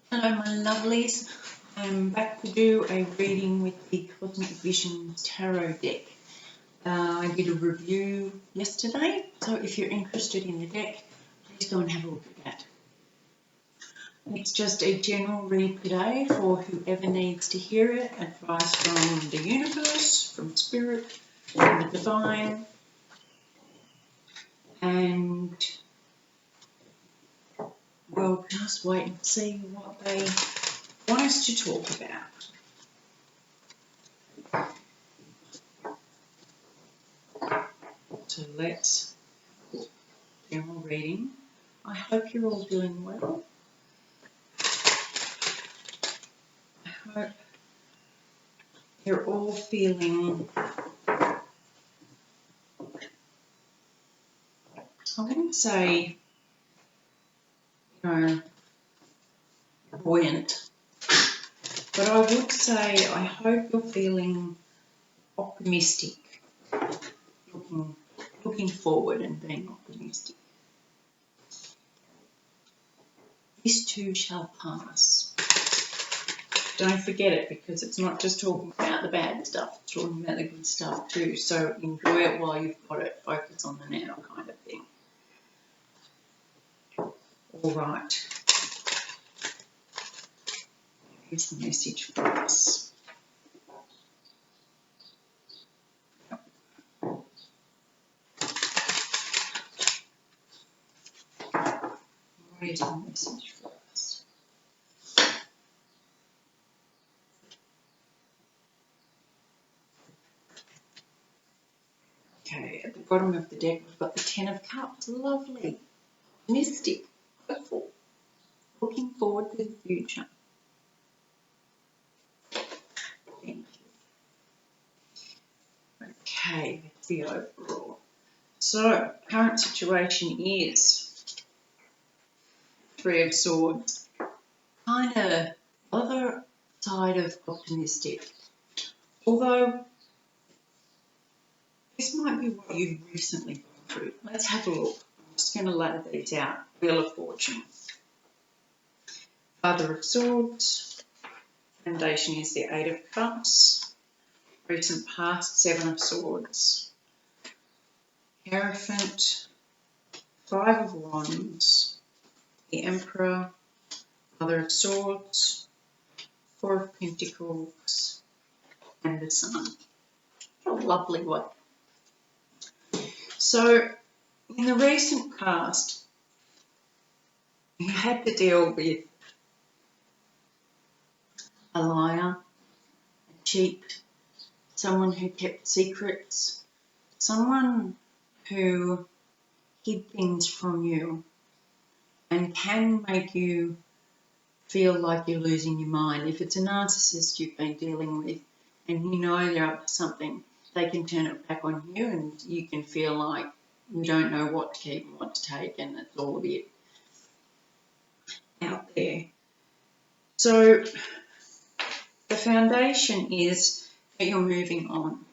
Hello my lovelies, I'm back to do a reading with the Cosmic Visions Tarot deck. I did a review yesterday, so if you're interested in the deck, please go and have a look at that. It's just a general read today for whoever needs to hear it, advice from the universe, from spirit, from the divine, and we'll just wait and see what they want us to talk about. So let's general reading. I hope you're all doing well. I hope you're all feeling, I wouldn't say, buoyant, but I would say I hope you're feeling optimistic, looking forward and being optimistic. This too shall pass. Don't forget it, because it's not just talking about the bad stuff, it's talking about the good stuff too. So enjoy it while you've got it. Focus on the now kind of thing. All right. Here's the message for us. What is the message for us? Okay, at the bottom of the deck we've got the Ten of Cups. Lovely, optimistic, hopeful, looking forward to the future. Thank you. Okay, that's the overall. So, current situation is Three of Swords. Kind of other side of optimistic. Although, this might be what you've recently gone through. Let's have a look. I'm just going to ladder these out. Wheel of Fortune. Father of Swords. Foundation is the Eight of Cups. Recent past, Seven of Swords. Hierophant. Five of Wands. The Emperor. Mother of Swords. Four of Pentacles. And the Sun. What a lovely one. So, in the recent past, you had to deal with a liar, a cheat, someone who kept secrets, someone who hid things from you and can make you feel like you're losing your mind. If it's a narcissist you've been dealing with and you know they're up to something, they can turn it back on you and you can feel like you don't know what to keep and what to take, and it's all a bit out there. So the foundation is that you're moving on.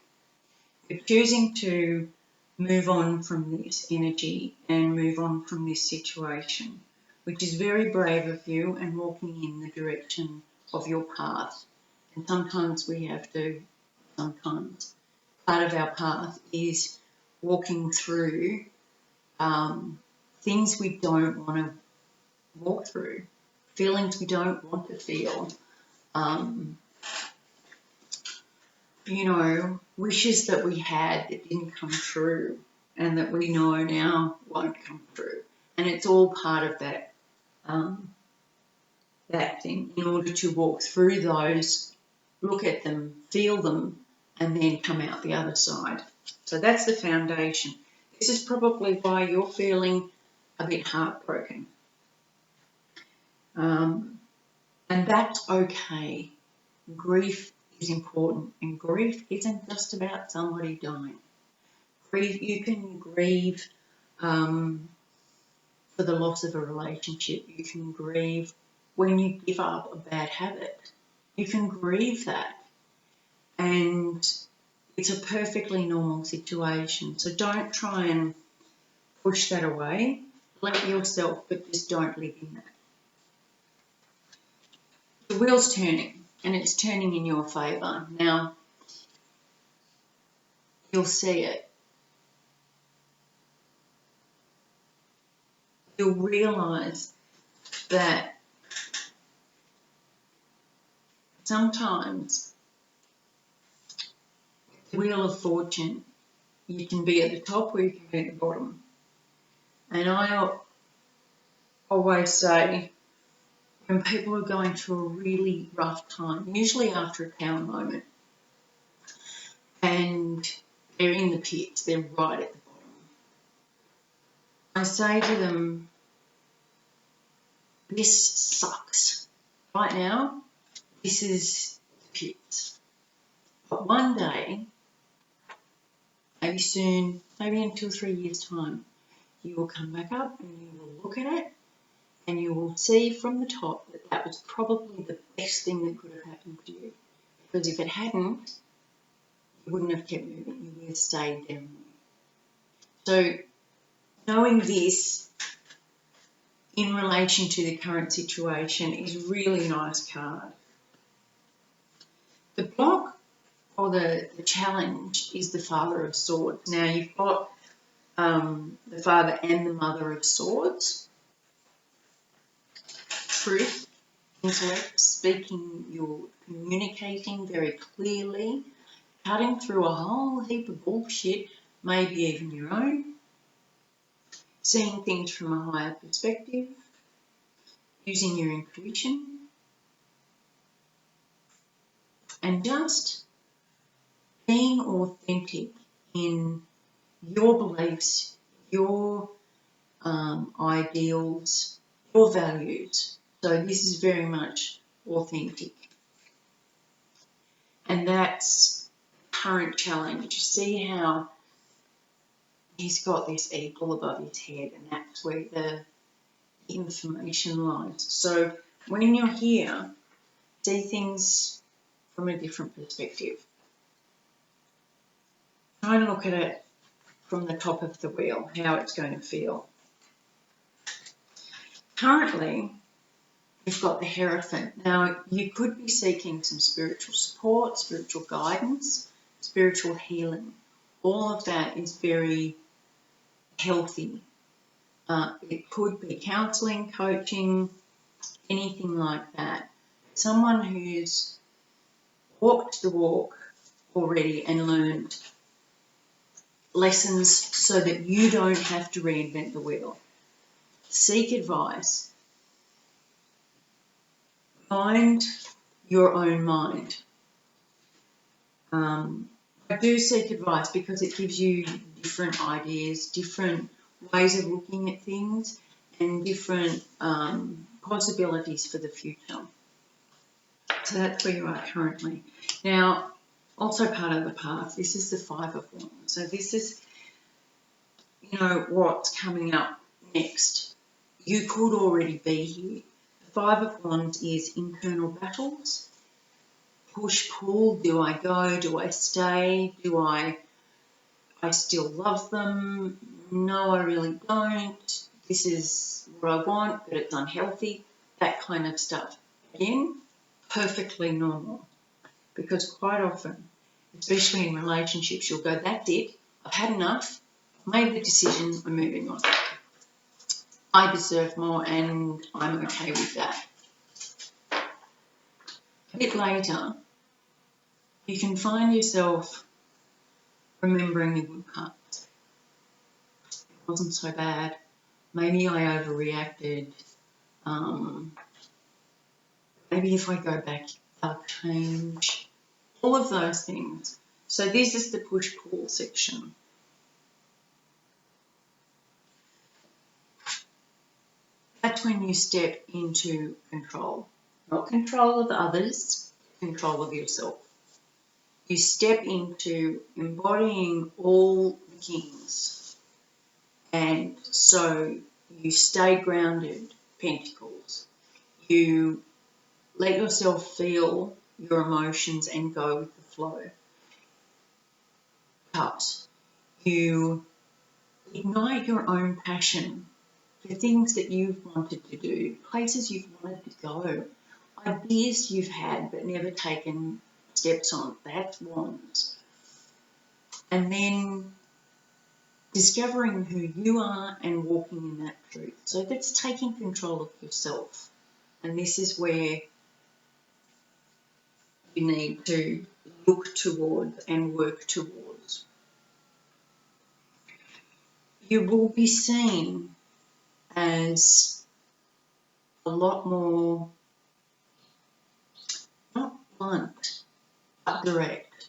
You're choosing to move on from this energy and move on from this situation, which is very brave of you and walking in the direction of your path. And sometimes part of our path is walking through things we don't want to walk through, feelings we don't want to feel, wishes that we had that didn't come true and that we know now won't come true. And it's all part of that thing. In order to walk through those, look at them, feel them, and then come out the other side. So that's the foundation. This is probably why you're feeling a bit heartbroken. And that's okay. Grief is important, and grief isn't just about somebody dying. You can grieve for the loss of a relationship. You can grieve when you give up a bad habit. You can grieve that, and it's a perfectly normal situation. So don't try and push that away. Let yourself, but just don't live in that. wheel's turning, and it's turning in your favour. Now, you'll see it. You'll realise that sometimes the Wheel of Fortune, you can be at the top or you can be at the bottom. And I always say, when people are going through a really rough time, usually after a power moment, and they're in the pits, they're right at the bottom, I say to them, this sucks. Right now, this is the pits. But one day, maybe soon, maybe in 2 or 3 years' time, you will come back up and you will look at it and you will see from the top that that was probably the best thing that could have happened to you. Because if it hadn't, you wouldn't have kept moving, you would have stayed down there. So knowing this in relation to the current situation is a really nice card. The block or the challenge is the Father of Swords. Now you've got the Father and the Mother of Swords. Truth, intellect, speaking, you're communicating very clearly, cutting through a whole heap of bullshit, maybe even your own, seeing things from a higher perspective, using your intuition, and just being authentic in your beliefs, your ideals, your values. So this is very much authentic. And that's current challenge. See how he's got this eagle above his head, and that's where the information lies. So when you're here, see things from a different perspective. Try and look at it from the top of the wheel, how it's going to feel. Currently, you've got the Hierophant. Now, you could be seeking some spiritual support, spiritual guidance, spiritual healing. All of that is very healthy. It could be counselling, coaching, anything like that. Someone who's walked the walk already and learned lessons so that you don't have to reinvent the wheel. Seek advice. Find your own mind. I do seek advice because it gives you different ideas, different ways of looking at things, and different possibilities for the future. So that's where you are currently. Now, also part of the path, this is the Five of Wands. So this is, what's coming up next. You could already be here. The Five of Wands is internal battles. Push, pull, do I go, do I stay, do I still love them, no I really don't, this is what I want but it's unhealthy, that kind of stuff. Again, perfectly normal, because quite often, especially in relationships, you'll go, that's it, I've had enough, I've made the decision, I'm moving on. I deserve more and I'm okay with that. A bit later, you can find yourself remembering the good parts. It wasn't so bad. Maybe I overreacted. Maybe if I go back, I'll change. All of those things. So this is the push-pull section. That's when you step into control. Not control of others, control of yourself. You step into embodying all the kings. And so you stay grounded, Pentacles. You let yourself feel your emotions and go with the flow. Cups. You ignite your own passion for things that you've wanted to do, places you've wanted to go. ideas you've had but never taken steps on. That's Wands. And then discovering who you are and walking in that truth. So that's taking control of yourself. And this is where you need to look towards and work towards. You will be seen as a lot more, not blunt, but direct.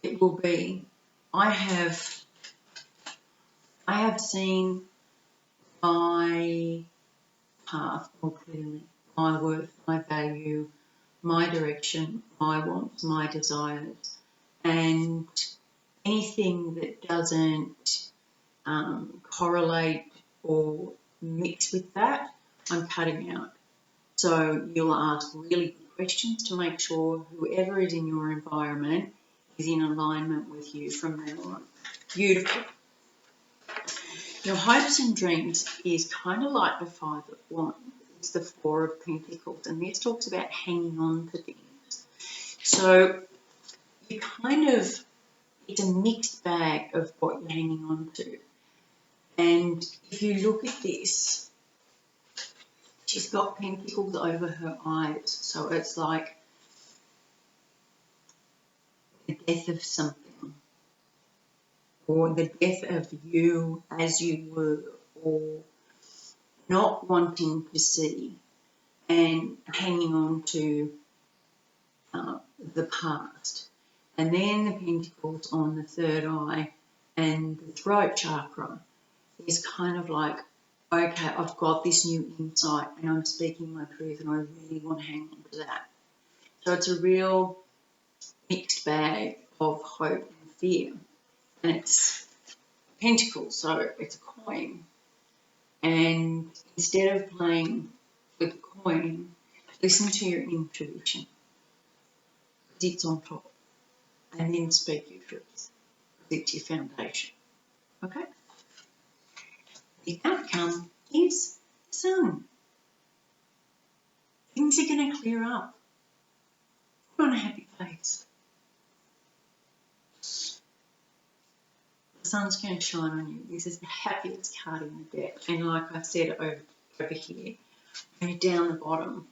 It will be, I have seen my path more clearly, my worth, my value, my direction, my wants, my desires, and anything that doesn't correlate or mix with that, I'm cutting out. So you'll ask really good questions to make sure whoever is in your environment is in alignment with you from now on. Beautiful. Your hopes and dreams is kind of like the Five of Wands. It's the Four of Pentacles, and this talks about hanging on to things. So you kind of, it's a mixed bag of what you're hanging on to. And if you look at this, she's got pentacles over her eyes. So it's like the death of something, or the death of you as you were, or not wanting to see and hanging on to the past. And then the pentacles on the third eye and the throat chakra is kind of like, okay, I've got this new insight and I'm speaking my truth and I really want to hang on to that. So it's a real mixed bag of hope and fear. And it's pentacles, so it's a coin. And instead of playing with the coin, listen to your intuition. It's on top. And then speak your truth. It's your foundation. Okay? The outcome is Sun. Things are going to clear up. Put on a happy face. The sun's going to shine on you. This is the happiest card in the deck. And like I said over here, when you're down the bottom,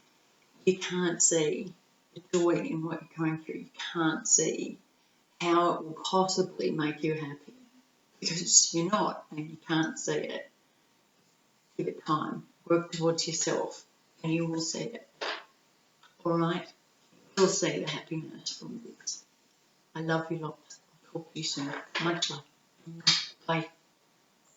you can't see the joy in what you're going through. You can't see how it will possibly make you happy because you're not and you can't see it. Give it time. Work towards yourself and you will see it. All right? You'll see the happiness from this. I love you lots. I'll talk to you soon. Much love. Bye.